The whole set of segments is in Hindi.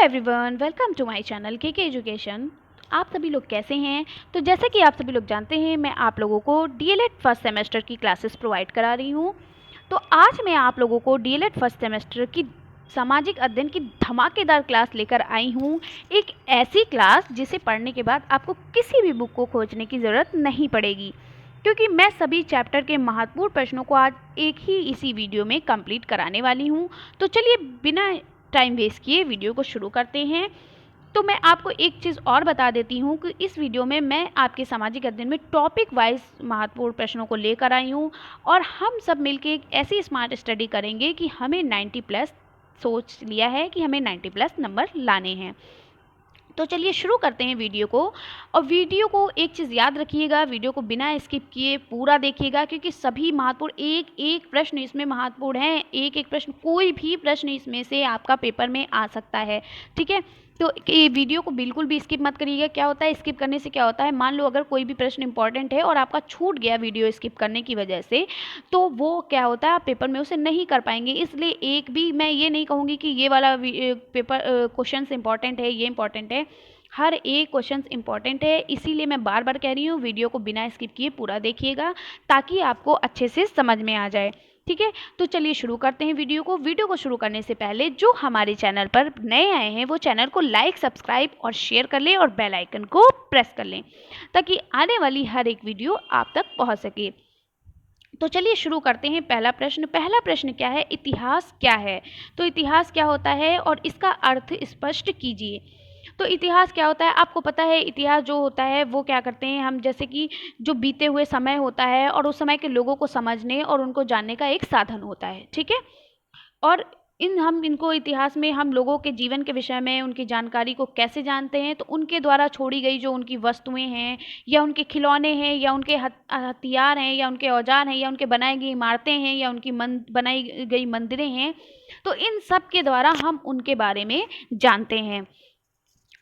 Everyone, welcome to my channel K education. आप सभी लोग कैसे हैं? तो जैसे कि आप सभी लोग जानते हैं, मैं आप लोगों को डीएलएड फर्स्ट सेमेस्टर की क्लासेस प्रोवाइड करा रही हूं। तो आज मैं आप लोगों को डीएलएड फर्स्ट सेमेस्टर की सामाजिक अध्ययन की धमाकेदार क्लास लेकर आई हूं। एक ऐसी क्लास जिसे पढ़ने के बाद आपको किसी भी बुक को खोजने की ज़रूरत नहीं पड़ेगी, क्योंकि मैं सभी चैप्टर के महत्वपूर्ण प्रश्नों को आज एक ही इसी वीडियो में कंप्लीट कराने वाली हूँ। तो चलिए बिना टाइम वेस्ट किए वीडियो को शुरू करते हैं। तो मैं आपको एक चीज़ और बता देती हूँ कि इस वीडियो में मैं आपके सामाजिक अध्ययन में टॉपिक वाइज महत्वपूर्ण प्रश्नों को लेकर आई हूँ, और हम सब मिलकर एक ऐसी स्मार्ट स्टडी करेंगे कि हमें 90 प्लस सोच लिया है कि हमें 90 प्लस नंबर लाने हैं। तो चलिए शुरू करते हैं वीडियो को। और वीडियो को एक चीज़ याद रखिएगा, वीडियो को बिना स्किप किए पूरा देखिएगा, क्योंकि सभी महत्वपूर्ण एक एक प्रश्न इसमें महत्वपूर्ण है। एक एक प्रश्न, कोई भी प्रश्न इसमें से आपका पेपर में आ सकता है, ठीक है। तो ये वीडियो को बिल्कुल भी स्किप मत करिएगा। क्या होता है स्किप करने से, क्या होता है, मान लो अगर कोई भी प्रश्न इंपॉर्टेंट है और आपका छूट गया वीडियो स्किप करने की वजह से, तो वो क्या होता है, आप पेपर में उसे नहीं कर पाएंगे। इसलिए एक भी मैं ये नहीं कहूँगी कि ये वाला पेपर क्वेश्चन इंपॉर्टेंट है, ये इंपॉर्टेंट है। हर एक क्वेश्चन इंपॉर्टेंट है, इसीलिए मैं बार बार कह रही हूँ वीडियो को बिना स्किप किए पूरा देखिएगा, ताकि आपको अच्छे से समझ में आ जाए, ठीक है। तो चलिए शुरू करते हैं वीडियो को। वीडियो को शुरू करने से पहले जो हमारे चैनल पर नए आए हैं वो चैनल को लाइक, सब्सक्राइब और शेयर कर लें, और बेल आइकन को प्रेस कर लें, ताकि आने वाली हर एक वीडियो आप तक पहुंच सके। तो चलिए शुरू करते हैं। पहला प्रश्न क्या है, इतिहास क्या है। तो इतिहास क्या होता है और इसका अर्थ स्पष्ट कीजिए। तो इतिहास क्या होता है, आपको पता है इतिहास जो होता है वो क्या करते हैं हम, जैसे कि जो बीते हुए समय होता है और उस समय के लोगों को समझने और उनको जानने का एक साधन होता है, ठीक है। और हम इनको इतिहास में हम लोगों के जीवन के विषय में उनकी जानकारी को कैसे जानते हैं, तो उनके द्वारा छोड़ी गई जो उनकी वस्तुएं हैं, या उनके खिलौने हैं, या उनके हथियार हैं, या उनके औजार हैं, या उनके बनाई गई इमारतें हैं, या उनकी बनाई गई मंदिरें हैं, तो इन सब के द्वारा हम उनके बारे में जानते हैं।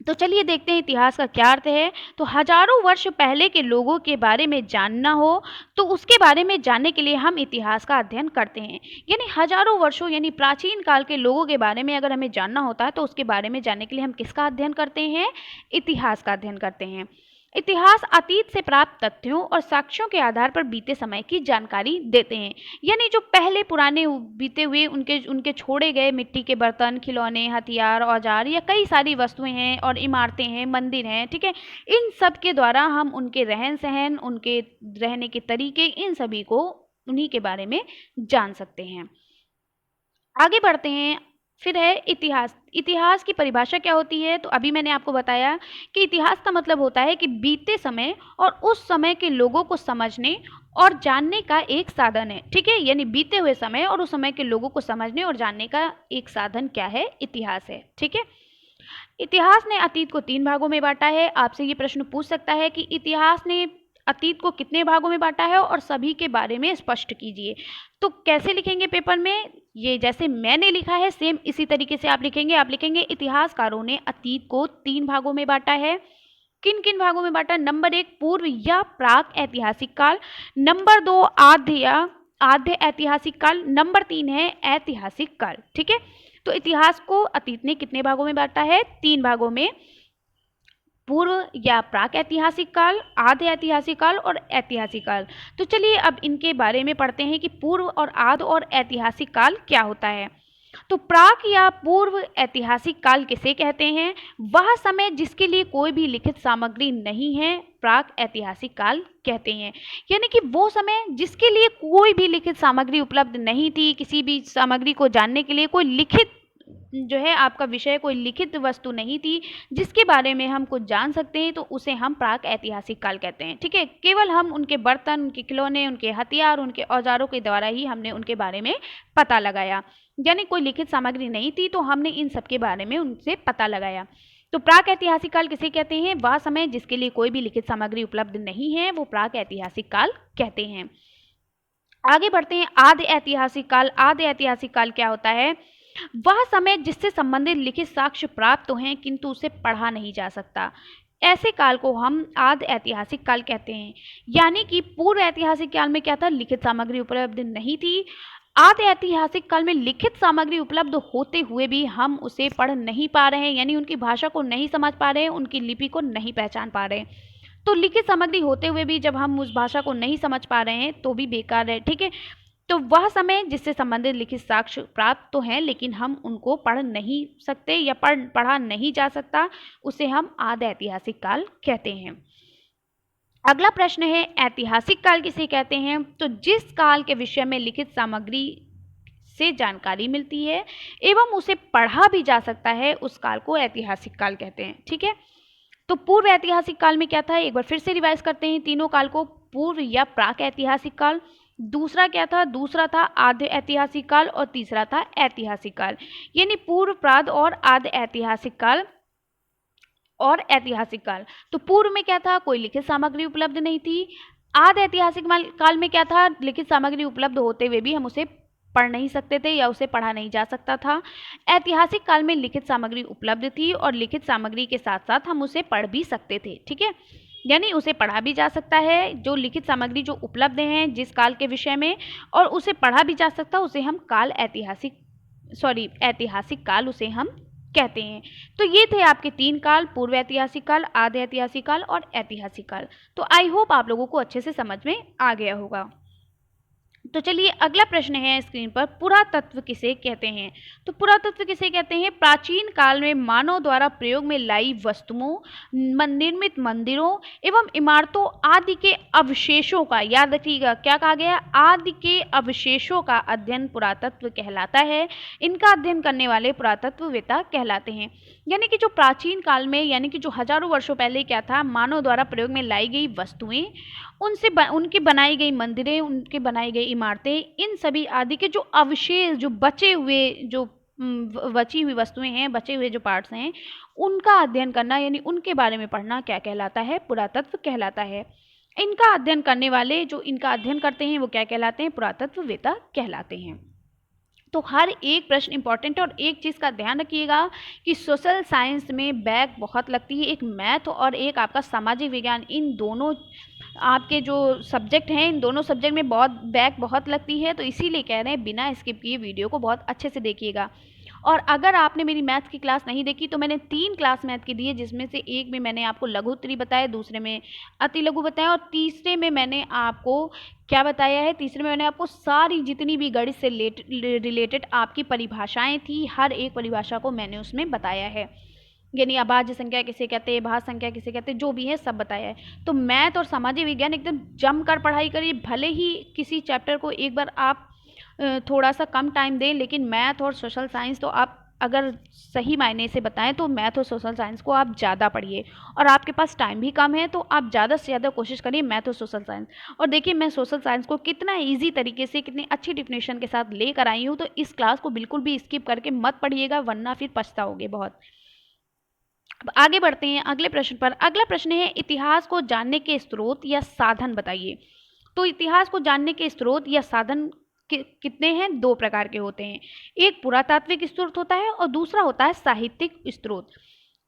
तो चलिए देखते हैं इतिहास का क्या अर्थ है। तो हजारों वर्ष पहले के लोगों के बारे में जानना हो तो उसके बारे में जानने के लिए हम इतिहास का अध्ययन करते हैं। यानी हजारों वर्षों यानी प्राचीन काल के लोगों के बारे में अगर हमें जानना होता है तो उसके बारे में जानने के लिए हम किसका अध्ययन करते हैं, इतिहास का अध्ययन करते हैं। इतिहास अतीत से प्राप्त तथ्यों और साक्ष्यों के आधार पर बीते समय की जानकारी देते हैं। यानी जो पहले पुराने बीते हुए उनके छोड़े गए मिट्टी के बर्तन, खिलौने, हथियार, औजार या कई सारी वस्तुएं हैं और इमारतें हैं, मंदिर हैं, ठीक है, इन सब के द्वारा हम उनके रहन सहन, उनके रहने के तरीके, इन सभी को उन्हीं के बारे में जान सकते हैं। आगे बढ़ते हैं। फिर है इतिहास। इतिहास की परिभाषा क्या होती है, तो अभी मैंने आपको बताया कि इतिहास का मतलब होता है कि बीते समय और उस समय के लोगों को समझने और जानने का एक साधन है, ठीक है। यानी बीते हुए समय और उस समय के लोगों को समझने और जानने का एक साधन क्या है, इतिहास है, ठीक है। इतिहास ने अतीत को 3 भागों में बांटा है। आपसे ये प्रश्न पूछ सकता है कि इतिहास ने अतीत को कितने भागों में बांटा है और सभी के बारे में स्पष्ट कीजिए। तो कैसे लिखेंगे पेपर में, ये जैसे मैंने लिखा है सेम इसी तरीके से आप लिखेंगे। आप लिखेंगे इतिहासकारों ने अतीत को 3 भागों में बांटा है। किन किन भागों में बांटा, नंबर 1 पूर्व या प्राक ऐतिहासिक काल, नंबर 2 आद्य ऐतिहासिक काल, नंबर 3 है ऐतिहासिक काल, ठीक है। तो इतिहास को अतीत ने कितने भागों में बांटा है, 3 भागों में, पूर्व या प्राक ऐतिहासिक काल, आद्य ऐतिहासिक काल और ऐतिहासिक काल। तो चलिए अब इनके बारे में पढ़ते हैं कि पूर्व और आद्य और ऐतिहासिक काल क्या होता है। तो प्राक या पूर्व ऐतिहासिक काल किसे कहते हैं, वह समय जिसके लिए कोई भी लिखित सामग्री नहीं है, प्राक ऐतिहासिक काल कहते हैं। यानी कि वो समय जिसके लिए कोई भी लिखित सामग्री उपलब्ध नहीं थी, किसी भी सामग्री को जानने के लिए कोई लिखित जो है आपका विषय, कोई लिखित वस्तु नहीं थी जिसके बारे में हम कुछ जान सकते हैं, तो उसे हम प्राक ऐतिहासिक काल कहते हैं, ठीक है। केवल हम उनके बर्तन, उनके खिलौने, उनके हथियार, उनके औजारों के द्वारा ही हमने उनके बारे में पता लगाया। यानी कोई लिखित सामग्री नहीं थी तो हमने इन सब के बारे में उनसे पता लगाया। तो प्राक ऐतिहासिक काल किसे कहते हैं, वह समय जिसके लिए कोई भी लिखित सामग्री उपलब्ध नहीं है, वो प्राक ऐतिहासिक काल कहते हैं। आगे बढ़ते हैं। आद्य ऐतिहासिक काल। आद्य ऐतिहासिक काल क्या होता है, वह समय जिससे संबंधित लिखित साक्ष्य प्राप्त तो हैं किंतु उसे पढ़ा नहीं जा सकता, ऐसे काल को हम आद्य ऐतिहासिक काल कहते हैं। यानी कि पूर्व ऐतिहासिक काल में क्या था, लिखित सामग्री उपलब्ध नहीं थी, आदि ऐतिहासिक काल में लिखित सामग्री उपलब्ध होते हुए भी हम उसे पढ़ नहीं पा रहे हैं, यानी उनकी भाषा को नहीं समझ पा रहे हैं, उनकी लिपि को नहीं पहचान पा रहे हैं। तो लिखित सामग्री होते हुए भी जब हम उस भाषा को नहीं समझ पा रहे हैं तो भी बेकार है, ठीक है। तो वह समय जिससे संबंधित लिखित साक्ष्य प्राप्त तो हैं, लेकिन हम उनको पढ़ नहीं सकते या पढ़ा नहीं जा सकता, उसे हम आदि ऐतिहासिक काल कहते हैं। अगला प्रश्न है, ऐतिहासिक काल किसे कहते हैं? तो जिस काल के विषय में लिखित सामग्री से जानकारी मिलती है एवं उसे पढ़ा भी जा सकता है, उस काल को ऐतिहासिक काल कहते हैं, ठीक है। तो पूर्व ऐतिहासिक काल में क्या था, एक बार फिर से रिवाइज करते हैं तीनों काल को। पूर्व या प्राक ऐतिहासिक काल, दूसरा क्या था, दूसरा था आद्य ऐतिहासिक काल, और तीसरा था ऐतिहासिक काल। यानी पूर्व, प्राद और आद्य ऐतिहासिक काल और ऐतिहासिक काल। तो पूर्व में क्या था, कोई लिखित सामग्री उपलब्ध नहीं थी। आद्य ऐतिहासिक काल में क्या था, लिखित सामग्री उपलब्ध होते हुए भी हम उसे पढ़ नहीं सकते थे या उसे पढ़ा नहीं जा सकता था। ऐतिहासिक काल में लिखित सामग्री उपलब्ध थी और लिखित सामग्री के साथ साथ हम उसे पढ़ भी सकते थे, ठीक है। यानी उसे पढ़ा भी जा सकता है, जो लिखित सामग्री जो उपलब्ध हैं जिस काल के विषय में, और उसे पढ़ा भी जा सकता है, उसे हम ऐतिहासिक काल उसे हम कहते हैं। तो ये थे आपके 3 काल, पूर्व ऐतिहासिक काल, आद्य ऐतिहासिक काल और ऐतिहासिक काल। तो आई होप आप लोगों को अच्छे से समझ में आ गया होगा। तो चलिए अगला प्रश्न है स्क्रीन पर, पुरातत्व किसे कहते हैं? तो पुरातत्व किसे कहते हैं? प्राचीन काल में मानव द्वारा प्रयोग में लाई वस्तुओं, निर्मित मंदिरों एवं इमारतों आदि के अवशेषों का, याद रखिएगा क्या कहा गया, आदि के अवशेषों का अध्ययन पुरातत्व कहलाता है। इनका अध्ययन करने वाले पुरातत्ववेत्ता कहलाते हैं। यानी कि जो प्राचीन काल में, यानी कि जो हजारों वर्षों पहले क्या था, मानव द्वारा प्रयोग में लाई गई वस्तुएं, उनकी बनाई गई मंदिरें, उनकी बनाई गई इमारतें, इन सभी आदि के जो अवशेष, जो बचे हुए, जो बची हुई वस्तुएं हैं, बचे हुए जो पार्ट्स हैं, उनका अध्ययन करना, यानी उनके बारे में पढ़ना क्या कहलाता है? पुरातत्व कहलाता है। इनका अध्ययन करने वाले, जो इनका अध्ययन करते हैं, वो क्या कहलाते हैं? पुरातत्ववेत्ता कहलाते हैं। तो हर एक प्रश्न इंपॉर्टेंट है, और एक चीज़ का ध्यान रखिएगा कि सोशल साइंस में बैक बहुत लगती है, एक मैथ और एक आपका सामाजिक विज्ञान, इन दोनों आपके जो सब्जेक्ट हैं, इन दोनों सब्जेक्ट में बैक बहुत लगती है। तो इसीलिए कह रहे हैं बिना स्किप किए वीडियो को बहुत अच्छे से देखिएगा। और अगर आपने मेरी मैथ्स की क्लास नहीं देखी तो मैंने 3 क्लास मैथ की दी है, जिसमें से एक में मैंने आपको लघु उत्तरी बताया, दूसरे में अति लघु बताया, और तीसरे में मैंने आपको क्या बताया है, तीसरे में मैंने आपको सारी जितनी भी गणित से रिलेटेड आपकी परिभाषाएं थी, हर एक परिभाषा को मैंने उसमें बताया है। यानी अभाज्य संख्या किसे कहते हैं, भाज्य संख्या किसे कहते हैं, जो भी है सब बताया है। तो मैथ और सामाजिक विज्ञान एकदम जमकर पढ़ाई करिए। भले ही किसी चैप्टर को एक बार आप थोड़ा सा कम टाइम दें, लेकिन मैथ और सोशल साइंस तो आप अगर सही मायने से बताएं तो मैथ और सोशल साइंस को आप ज़्यादा पढ़िए। और आपके पास टाइम भी कम है तो आप ज़्यादा से ज़्यादा कोशिश करिए मैथ और सोशल साइंस। और देखिए मैं सोशल साइंस को कितना ईजी तरीके से, कितनी अच्छी डिफिनेशन के साथ लेकर आई हूँ। तो इस क्लास को बिल्कुल भी स्किप करके मत पढ़िएगा, वरना फिर पछताओगे बहुत। अब आगे बढ़ते हैं अगले प्रश्न पर। अगला प्रश्न है, इतिहास को जानने के स्रोत या साधन बताइए। तो इतिहास को जानने के स्रोत या साधन कितने हैं? 2 प्रकार के होते हैं। एक पुरातात्विक स्रोत होता है और दूसरा होता है साहित्यिक स्रोत।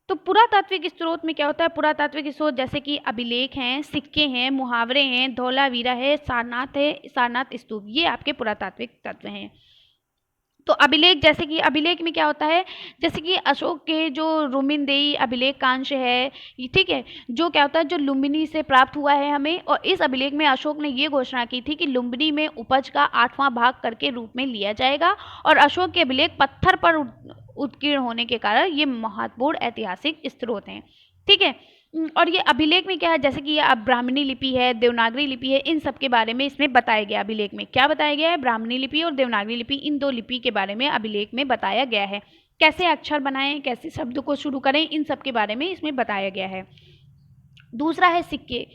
तो पुरातात्विक स्रोत में क्या होता है? पुरातात्विक स्रोत जैसे कि अभिलेख हैं, सिक्के हैं, मुहावरे हैं, धौलावीरा है, सारनाथ स्तूप, ये आपके पुरातात्विक तत्व हैं। तो अभिलेख, जैसे कि अभिलेख में क्या होता है, जैसे कि अशोक के जो रुमिनदेई अभिलेख कांश है, ठीक है, जो क्या होता है, जो लुम्बिनी से प्राप्त हुआ है हमें। और इस अभिलेख में अशोक ने ये घोषणा की थी कि लुम्बिनी में उपज का 8वां भाग करके रूप में लिया जाएगा। और अशोक के अभिलेख पत्थर पर उत्कीर्ण होने के कारण ये महत्वपूर्ण ऐतिहासिक स्रोत हैं, ठीक है। और ये अभिलेख में क्या है, जैसे कि ये अब ब्राह्मणी लिपि है, देवनागरी लिपि है, इन सब के बारे में इसमें बताया गया। अभिलेख में क्या बताया गया है? ब्राह्मणी लिपि और देवनागरी लिपि, इन 2 लिपि के बारे में अभिलेख में बताया गया है। कैसे अक्षर बनाएं, कैसे शब्द को शुरू करें, इन सब के बारे में इसमें बताया गया है। दूसरा है सिक्के।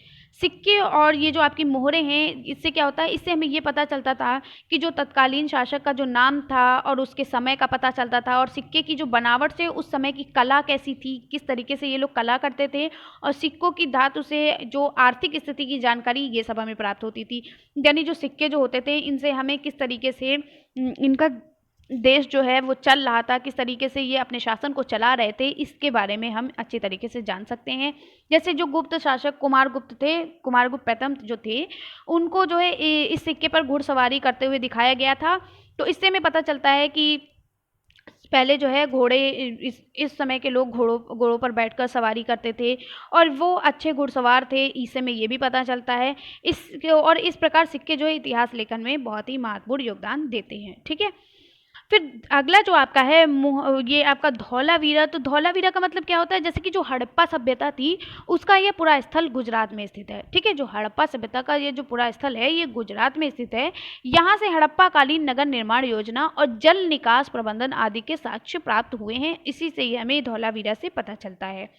सिक्के और ये जो आपकी मोहरें हैं, इससे क्या होता है, इससे हमें ये पता चलता था कि जो तत्कालीन शासक का जो नाम था और उसके समय का पता चलता था, और सिक्के की जो बनावट से उस समय की कला कैसी थी, किस तरीके से ये लोग कला करते थे, और सिक्कों की धातु से जो आर्थिक स्थिति की जानकारी, ये सब हमें प्राप्त होती थी। यानी जो सिक्के जो होते थे, इनसे हमें किस तरीके से इनका देश जो है वो चल रहा था, किस तरीके से ये अपने शासन को चला रहे थे, इसके बारे में हम अच्छे तरीके से जान सकते हैं। जैसे जो गुप्त शासक कुमारगुप्त थे, कुमारगुप्त प्रथम जो थे, उनको जो है इस सिक्के पर घुड़सवारी करते हुए दिखाया गया था। तो इससे हमें पता चलता है कि पहले जो है घोड़े, इस समय के लोग घोड़ों पर बैठकर सवारी करते थे और वो अच्छे घुड़सवार थे, इससे हमें ये भी पता चलता है। इस प्रकार सिक्के जो है इतिहास लेखन में बहुत ही महत्वपूर्ण योगदान देते हैं। ठीक है, फिर अगला जो आपका है ये आपका धौलावीरा। तो धौलावीरा का मतलब क्या होता है, जैसे कि जो हड़प्पा सभ्यता थी उसका ये पूरा स्थल गुजरात में स्थित है। ठीक है, जो हड़प्पा सभ्यता का ये जो पूरा स्थल है ये गुजरात में स्थित है। यहाँ से हड़प्पा कालीन नगर निर्माण योजना और जल निकास प्रबंधन आदि के साक्ष्य प्राप्त हुए हैं। इसी से हमें धौलावीरा से पता चलता है।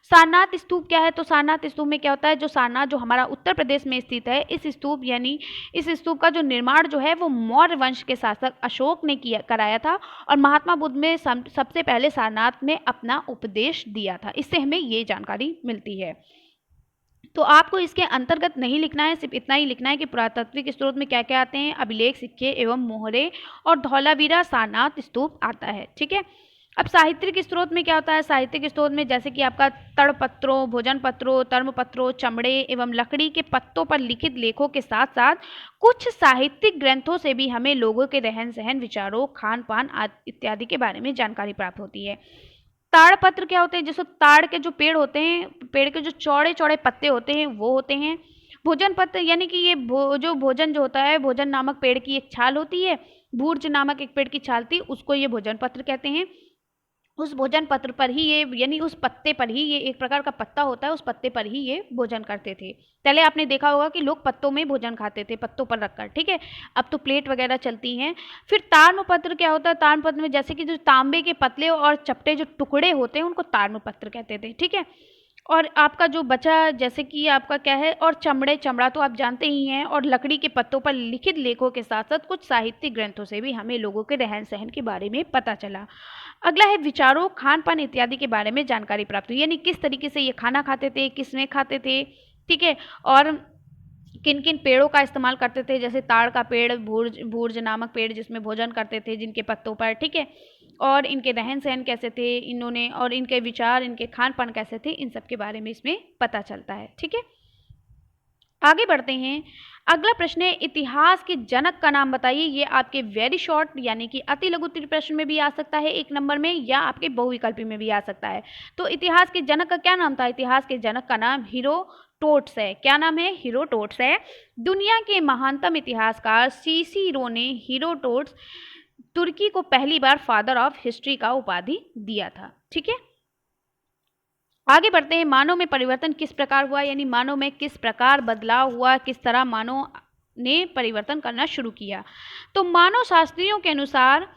सारनाथ स्तूप क्या है, तो सारनाथ स्तूप में क्या होता है, जो सारनाथ जो हमारा उत्तर प्रदेश में स्थित है, इस स्तूप का जो निर्माण जो है वो मौर्य वंश के शासक अशोक ने कराया था और महात्मा बुद्ध में सबसे पहले सारनाथ में अपना उपदेश दिया था। इससे हमें ये जानकारी मिलती है। तो आपको इसके अंतर्गत नहीं लिखना है, सिर्फ इतना ही लिखना है कि पुरातात्विक स्रोत में क्या क्या आते हैं, अभिलेख, सिक्के एवं मोहरे और धौलावीरा सारनाथ स्तूप आता है। ठीक है, अब साहित्यिक स्रोत में क्या होता है, साहित्यिक स्रोत में जैसे कि आपका तड़पत्रों, भोजन पत्रों, धर्मपत्रों, चमड़े एवं लकड़ी के पत्तों पर लिखित लेखों के साथ साथ कुछ साहित्यिक ग्रंथों से भी हमें लोगों के रहन सहन, विचारों, खान पान इत्यादि के बारे में जानकारी प्राप्त होती है। ताड़पत्र क्या होते हैं, जैसे ताड़ के जो पेड़ होते हैं, पेड़ के जो चौड़े चौड़े पत्ते होते हैं वो होते हैं। भोजन पत्र यानी कि ये जो भोजन जो होता है, भोजन नामक पेड़ की एक छाल होती है, भूर्ज नामक एक पेड़ की छाल थी, उसको ये भोजन पत्र कहते हैं। उस भोजन पत्र पर ही ये, यानी उस पत्ते पर ही, ये एक प्रकार का पत्ता होता है, उस पत्ते पर ही ये भोजन करते थे। पहले आपने देखा होगा कि लोग पत्तों में भोजन खाते थे, पत्तों पर रखकर। ठीक है, अब तो प्लेट वगैरह चलती हैं। फिर ताम्रपत्र क्या होता है, ताम्रपत्र में जैसे कि जो तांबे के पतले और चपटे जो टुकड़े होते हैं उनको ताम्रपत्र कहते थे। ठीक है, और आपका जो बचा जैसे कि आपका क्या है, और चमड़ा तो आप जानते ही हैं, और लकड़ी के पत्तों पर लिखित लेखों के साथ साथ कुछ साहित्यिक ग्रंथों से भी हमें लोगों के रहन सहन के बारे में पता चला। अगला है विचारों, खान पान इत्यादि के बारे में जानकारी प्राप्त हुई, यानी किस तरीके से ये खाना खाते थे, किसमें खाते थे। ठीक है, और किन किन पेड़ों का इस्तेमाल करते थे, जैसे ताड़ का पेड़, भूर्ज नामक पेड़ जिसमें भोजन करते थे जिनके पत्तों पर। ठीक है, और इनके रहन सहन कैसे थे इन्होंने, और इनके विचार, इनके खान पान कैसे थे, इन सब के बारे में इसमें पता चलता है। ठीक है, आगे बढ़ते हैं। अगला प्रश्न है, इतिहास के जनक का नाम बताइए। ये आपके वेरी शॉर्ट यानी कि अति लघु उत्तरीय प्रश्न में भी आ सकता है 1 नंबर में, या आपके बहुविकल्पी में भी आ सकता है। तो इतिहास के जनक का क्या नाम था, इतिहास के जनक का नाम हेरोडोटस है। क्या नाम है, हेरोडोटस है। दुनिया के महानतम इतिहासकार सिसिरो ने हेरोडोटस तुर्की को पहली बार फादर ऑफ हिस्ट्री का उपाधि दिया था। ठीक है, आगे बढ़ते हैं। मानव में परिवर्तन किस प्रकार हुआ, यानी मानव में किस प्रकार बदलाव हुआ, किस तरह मानव ने परिवर्तन करना शुरू किया। तो मानव शास्त्रियों के अनुसार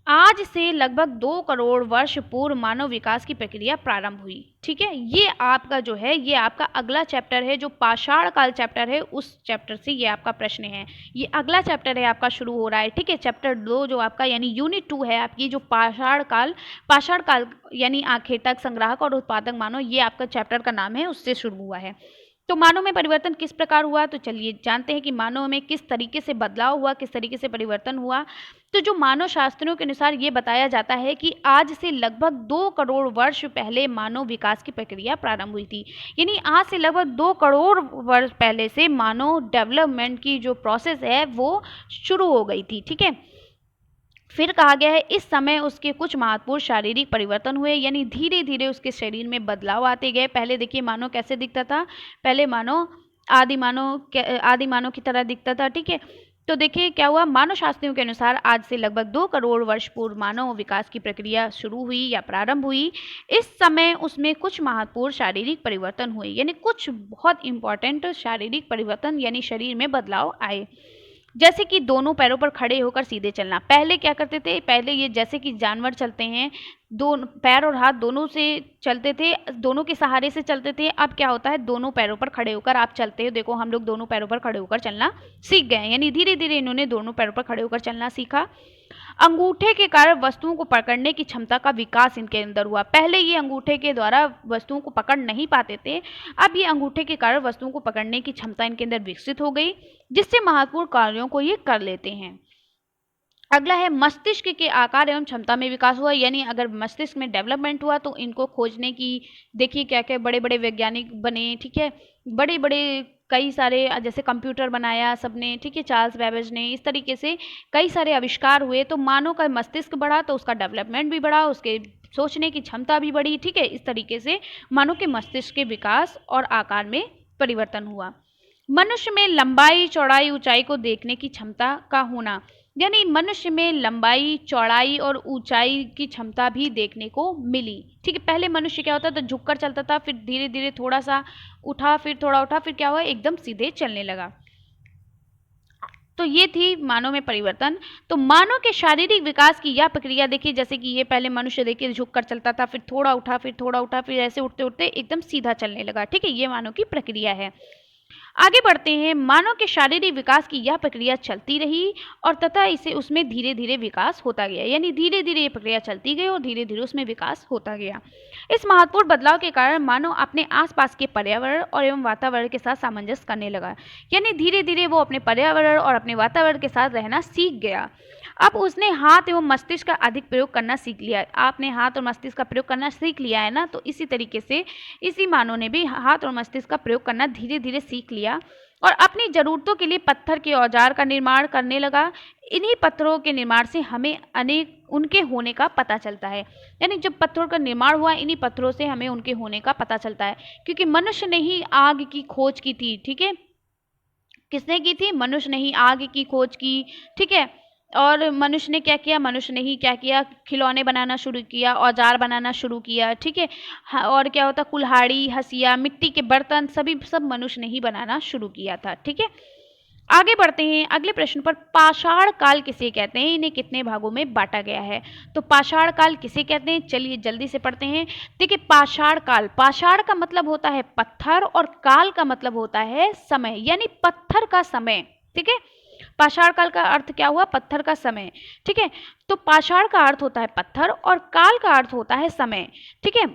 आज से लगभग 2 करोड़ वर्ष पूर्व मानव विकास की प्रक्रिया प्रारंभ हुई। ठीक है, ये आपका जो है, ये आपका अगला चैप्टर है, जो पाषाण काल चैप्टर है, उस चैप्टर से ये आपका प्रश्न है। ये अगला चैप्टर है आपका, शुरू हो रहा है। ठीक है, चैप्टर 2 जो आपका यानी यूनिट 2 है आपकी, जो पाषाण काल यानी आखेटक, संग्राहक और उत्पादक मानव, ये आपका चैप्टर का नाम है, उससे शुरू हुआ है। तो मानव में परिवर्तन किस प्रकार हुआ, तो चलिए जानते हैं कि मानव में किस तरीके से बदलाव हुआ, किस तरीके से परिवर्तन हुआ। तो जो मानव शास्त्रियों के अनुसार ये बताया जाता है कि आज से लगभग 2 करोड़ वर्ष पहले मानव विकास की प्रक्रिया प्रारंभ हुई थी, यानी आज से लगभग 2 करोड़ वर्ष पहले से मानव डेवलपमेंट की जो प्रोसेस है वो शुरू हो गई थी। ठीक है, फिर कहा गया है इस समय उसके कुछ महत्वपूर्ण शारीरिक परिवर्तन हुए, यानी धीरे धीरे उसके शरीर में बदलाव आते गए। पहले देखिए मानव कैसे दिखता था, पहले मानव आदि मानव की तरह दिखता था। ठीक है, तो देखिए क्या हुआ, मानव शास्त्रियों के अनुसार आज से लगभग 2 करोड़ वर्ष पूर्व मानव विकास की प्रक्रिया शुरू हुई या प्रारंभ हुई। इस समय उसमें कुछ महत्वपूर्ण शारीरिक परिवर्तन हुए, यानी कुछ बहुत इंपॉर्टेंट शारीरिक परिवर्तन यानी शरीर में बदलाव आए। जैसे कि दोनों पैरों पर खड़े होकर सीधे चलना। पहले क्या करते थे, पहले ये जैसे कि जानवर चलते हैं, दोनों पैर और हाथ दोनों से चलते थे, दोनों के सहारे से चलते थे। अब क्या होता है, दोनों पैरों पर खड़े होकर आप चलते हो। देखो हम लोग दोनों पैरों पर खड़े होकर चलना सीख गए, यानी धीरे धीरे इन्होंने दोनों पैरों पर खड़े होकर चलना सीखा। अंगूठे के कारण वस्तुओं को पकड़ने की क्षमता का विकास इनके अंदर हुआ। पहले ये अंगूठे के द्वारा वस्तुओं को पकड़ नहीं पाते थे, अब ये अंगूठे के कारण वस्तुओं को पकड़ने की क्षमता इनके अंदर विकसित हो गई, जिससे महत्वपूर्ण कार्यों को ये कर लेते हैं। अगला है मस्तिष्क के आकार एवं क्षमता में विकास हुआ, यानी अगर मस्तिष्क में डेवलपमेंट हुआ तो इनको खोजने की, देखिए क्या क्या बड़े बड़े वैज्ञानिक बने, ठीक है, बड़े बड़े कई सारे, जैसे कंप्यूटर बनाया सबने, ठीक है, चार्ल्स बेबेज ने, इस तरीके से कई सारे आविष्कार हुए, तो मानव का मस्तिष्क बढ़ा तो उसका डेवलपमेंट भी बढ़ा, उसके सोचने की क्षमता भी बढ़ी, ठीक है, इस तरीके से मानव के मस्तिष्क के विकास और आकार में परिवर्तन हुआ। मनुष्य में लंबाई चौड़ाई ऊंचाई को देखने की क्षमता का होना, यानी मनुष्य में लंबाई चौड़ाई और ऊंचाई की क्षमता भी देखने को मिली, ठीक है। पहले मनुष्य क्या होता था, झुककर चलता था, फिर धीरे धीरे थोड़ा सा उठा, फिर थोड़ा उठा, फिर क्या हुआ, एकदम सीधे चलने लगा। तो ये थी मानव में परिवर्तन। तो मानव के शारीरिक विकास की यह प्रक्रिया देखिए, जैसे कि ये पहले मनुष्य देखिए झुक कर चलता था, फिर थोड़ा उठा, फिर थोड़ा उठा, फिर ऐसे उठते उठते एकदम सीधा चलने लगा, ठीक है, ये मानव की प्रक्रिया है। आगे बढ़ते हैं। मानव के शारीरिक विकास की यह प्रक्रिया चलती रही और तथा इसे उसमें धीरे धीरे विकास होता गया, यानी धीरे धीरे ये प्रक्रिया चलती गई और धीरे धीरे उसमें विकास होता गया। इस महत्वपूर्ण बदलाव के कारण मानव अपने आसपास के पर्यावरण और एवं वातावरण के साथ सामंजस्य करने लगा, यानी धीरे धीरे वो अपने पर्यावरण और अपने वातावरण के साथ रहना सीख गया। अब उसने हाथ एवं मस्तिष्क का अधिक प्रयोग करना सीख लिया। आपने हाथ और मस्तिष्क का प्रयोग करना सीख लिया है ना, तो इसी तरीके से इसी मानव ने भी हाथ और मस्तिष्क का प्रयोग करना धीरे धीरे सीख लिया और अपनी ज़रूरतों के लिए पत्थर के औजार का निर्माण करने लगा। इन्हीं पत्थरों के निर्माण से हमें अनेक उनके होने का पता चलता है, यानी जब पत्थरों का निर्माण हुआ, इन्हीं पत्थरों से हमें उनके होने का पता चलता है, क्योंकि मनुष्य ने ही आग की खोज की थी, ठीक है, किसने की थी, मनुष्य ने ही आग की खोज की, ठीक है। और मनुष्य ने क्या किया, मनुष्य ने ही क्या किया, खिलौने बनाना शुरू किया, औजार बनाना शुरू किया, ठीक है। और क्या होता, कुल्हाड़ी, हसिया, मिट्टी के बर्तन, सभी सब मनुष्य ने ही बनाना शुरू किया था, ठीक है। आगे बढ़ते हैं अगले प्रश्न पर। पाषाण काल किसे कहते हैं, इन्हें कितने भागों में बांटा गया है। तो पाषाण काल किसे कहते हैं, चलिए जल्दी से पढ़ते हैं। देखिए पाषाण काल, पाषाण का मतलब होता है पत्थर और काल का मतलब होता है समय, यानी पत्थर का समय, ठीक है। पाषाण काल का अर्थ क्या हुआ, पत्थर का समय, ठीक है। तो पाषाण का अर्थ होता है पत्थर और काल का अर्थ होता है समय, ठीक है।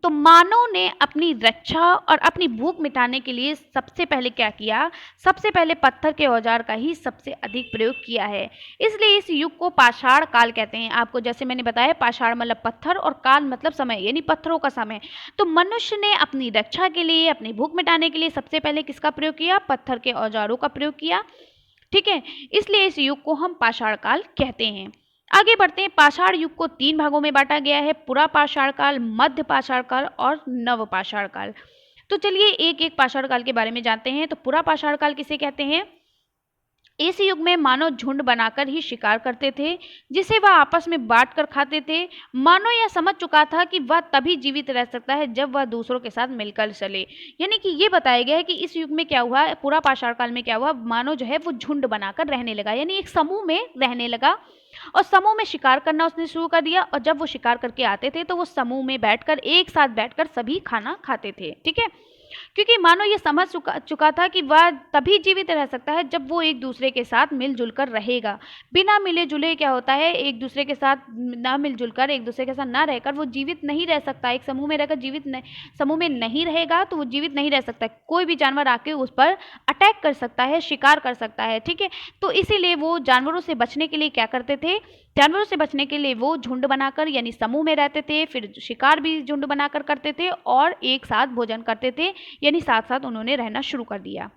तो मानव ने अपनी रक्षा और अपनी भूख मिटाने के लिए सबसे पहले क्या किया, सबसे पहले पत्थर के औजार का ही सबसे अधिक प्रयोग किया है, इसलिए इस युग को पाषाण काल कहते हैं। आपको जैसे मैंने बताया, पाषाण मतलब पत्थर और काल मतलब समय, यानी पत्थरों का समय। तो मनुष्य ने अपनी रक्षा के लिए, अपनी भूख मिटाने के लिए सबसे पहले किसका प्रयोग किया, पत्थर के औजारों का प्रयोग किया, ठीक है। इसलिए इस युग को हम पाषाण काल कहते हैं। आगे बढ़ते हैं। पाषाण युग को 3 भागों में बांटा गया है, पुरा पाषाण काल, मध्य पाषाण काल और नव पाषाण काल। तो चलिए एक एक पाषाण काल के बारे में जानते हैं। तो पुरा पाषाण काल किसे कहते हैं, इस युग में मानव झुंड बनाकर ही शिकार करते थे, जिसे वह आपस में बांट कर खाते थे। मानव यह समझ चुका था कि वह तभी जीवित रह सकता है जब वह दूसरों के साथ मिलकर चले, यानी कि ये बताया गया है कि इस युग में क्या हुआ, पूरा पाषाण काल में क्या हुआ, मानव जो है वो झुंड बनाकर रहने लगा, यानी एक समूह में रहने लगा और समूह में शिकार करना उसने शुरू कर दिया। और जब वो शिकार करके आते थे तो वो समूह में बैठकर, एक साथ बैठकर सभी खाना खाते थे, ठीक है। क्योंकि मानो ये समझ चुका था कि वह तभी जीवित रह सकता है जब वो एक दूसरे के साथ मिलजुल कर रहेगा। बिना मिले जुले क्या होता है, एक दूसरे के साथ ना मिलजुल कर, एक दूसरे के साथ ना रहकर वो जीवित नहीं रह सकता। एक समूह में रहकर जीवित नहीं, समूह में नहीं रहेगा तो वो जीवित नहीं रह सकता। कोई भी जानवर आके उस पर अटैक कर सकता है, शिकार कर सकता है, ठीक है। तो इसीलिए वो जानवरों से बचने के लिए क्या करते थे, जानवरों से बचने के लिए वो झुंड बनाकर यानी समूह में रहते थे, फिर शिकार भी झुंड बनाकर करते थे और एक साथ भोजन करते थे, यानी साथ साथ उन्होंने रहना शुरू कर दिया।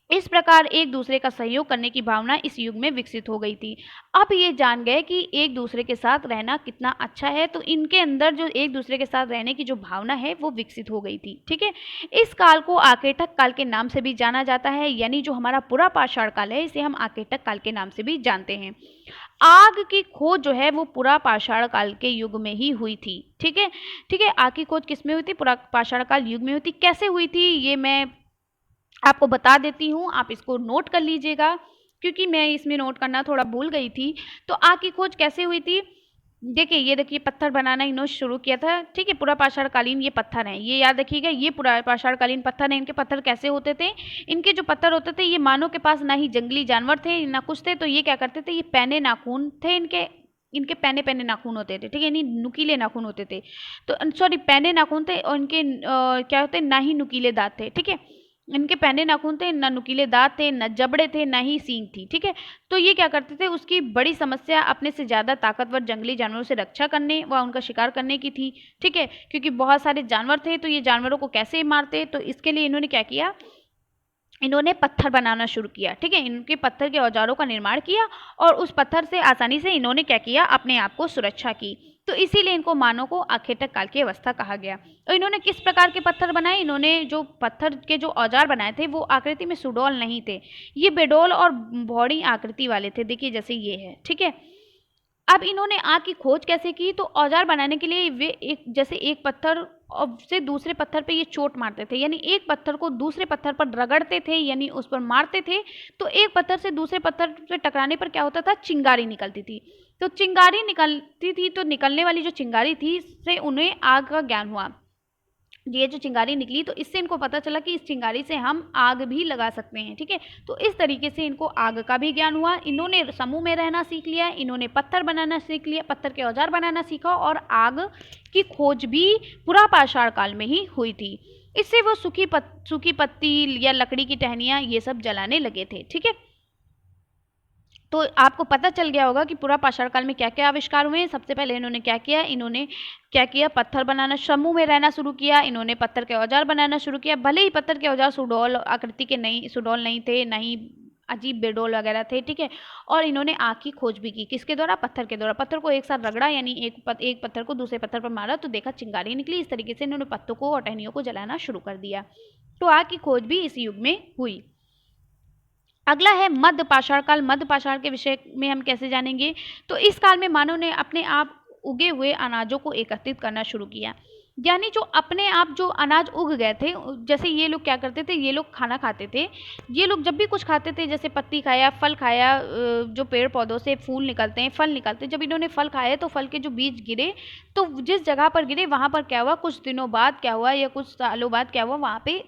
इस प्रकार एक दूसरे का सहयोग करने की भावना इस युग में विकसित हो गई थी। अब ये जान गए कि एक दूसरे के साथ रहना कितना अच्छा है, तो इनके अंदर जो एक दूसरे के साथ रहने की जो भावना है वो विकसित हो गई थी, ठीक है। इस काल को आकेटक काल के नाम से भी जाना जाता है, यानी जो हमारा पूरा पाषाण काल है इसे हम आकेटक काल के नाम से भी जानते हैं। आग की खोज जो है वो पूरा पाषाण काल के युग में ही हुई थी, ठीक है, ठीक है। आग की खोज किस में हुई थी, पूरा पाषाण काल युग में हुई थी। कैसे हुई थी ये मैं आपको बता देती हूँ, आप इसको नोट कर लीजिएगा, क्योंकि मैं इसमें नोट करना थोड़ा भूल गई थी। तो आग की खोज कैसे हुई थी, देखिए ये देखिए पत्थर बनाना इन्होंने शुरू किया था, ठीक है। पूरा पाषाणकालीन ये पत्थर हैं, ये याद रखिएगा, ये पूरा पाषाणकालीन पत्थर हैं। इनके पत्थर कैसे होते थे, इनके जो पत्थर होते थे, ये मानव के पास ना ही जंगली जानवर थे ना कुछ थे, तो ये क्या करते थे, ये पैने नाखून थे इनके, इनके पैने पैने नाखून होते थे, ठीक है, नहीं नुकीले नाखून होते थे। तो सॉरी पैने नाखून थे और इनके क्या होते, ना ही नुकीले दांत थे, ठीक है। इनके पहने नाखून थे, न नुकीले दांत थे, न जबड़े थे, न ही सींग थी। ठीक है, तो ये क्या करते थे, उसकी बड़ी समस्या अपने से ज़्यादा ताकतवर जंगली जानवरों से रक्षा करने व उनका शिकार करने की थी। ठीक है, क्योंकि बहुत सारे जानवर थे तो ये जानवरों को कैसे मारते, तो इसके लिए इन्होंने क्या किया, इन्होंने पत्थर बनाना शुरू किया। ठीक है, इनके पत्थर के औजारों का निर्माण किया और उस पत्थर से आसानी से इन्होंने क्या किया, अपने आप को सुरक्षा की। तो इसीलिए इनको मानव को आखेटक काल की अवस्था कहा गया। तो इन्होंने किस प्रकार के पत्थर बनाए, इन्होंने जो पत्थर के जो औजार बनाए थे वो आकृति में सुडौल नहीं थे, ये बेडौल और भौड़ी आकृति वाले थे। देखिए जैसे ये है। ठीक है, अब इन्होंने आग की खोज कैसे की, तो औजार बनाने के लिए वे एक पत्थर से दूसरे पत्थर पे ये चोट मारते थे, यानी एक पत्थर को दूसरे पत्थर पर रगड़ते थे, यानी उस पर मारते थे। तो एक पत्थर से दूसरे पत्थर से टकराने पर क्या होता था, चिंगारी निकलती थी। तो चिंगारी निकलती थी, तो निकलने वाली जो चिंगारी थी इससे उन्हें आग का ज्ञान हुआ। ये जो चिंगारी निकली तो इससे इनको पता चला कि इस चिंगारी से हम आग भी लगा सकते हैं। ठीक है, तो इस तरीके से इनको आग का भी ज्ञान हुआ। इन्होंने समूह में रहना सीख लिया, इन्होंने पत्थर बनाना सीख लिया, पत्थर के औजार बनाना सीखा और आग की खोज भी पुरापाषाण काल में ही हुई थी। इससे वो सूखी पत्ती या लकड़ी की टहनियाँ ये सब जलाने लगे थे। ठीक है, तो आपको पता चल गया होगा कि पुरापाषाण काल में क्या क्या आविष्कार हुए हैं। सबसे पहले इन्होंने क्या किया, पत्थर बनाना, समूह में रहना शुरू किया। इन्होंने पत्थर के औजार बनाना शुरू किया। भले ही पत्थर के औजार सुडौल आकृति के सुडौल नहीं थे, ना ही अजीब बेडौल वगैरह थे। ठीक है, और इन्होंने आग की खोज भी की। किसके द्वारा, पत्थर के द्वारा। पत्थर को एक साथ रगड़ा, यानी एक पत्थर को दूसरे पत्थर पर मारा तो देखा चिंगारी निकली। इस तरीके से इन्होंने पत्तों को और टहनियों को जलाना शुरू कर दिया। तो आग की खोज भी इस युग में हुई। अगला है मध्य पाषाण काल। मध्य पाषाण के विषय में हम कैसे जानेंगे, तो इस काल में मानव ने अपने आप उगे हुए अनाजों को एकत्रित करना शुरू किया, यानी जो अपने आप जो अनाज उग गए थे। जैसे ये लोग क्या करते थे, ये लोग खाना खाते थे, ये लोग जब भी कुछ खाते थे, जैसे पत्ती खाया, फल खाया, जो पेड़ पौधों से फूल निकलते हैं, फल निकलते हैं, जब इन्होंने फल खाए तो फल के जो बीज गिरे, तो जिस जगह पर गिरे वहाँ पर क्या हुआ, कुछ दिनों बाद क्या हुआ या कुछ सालों बाद क्या हुआ, वहाँ पे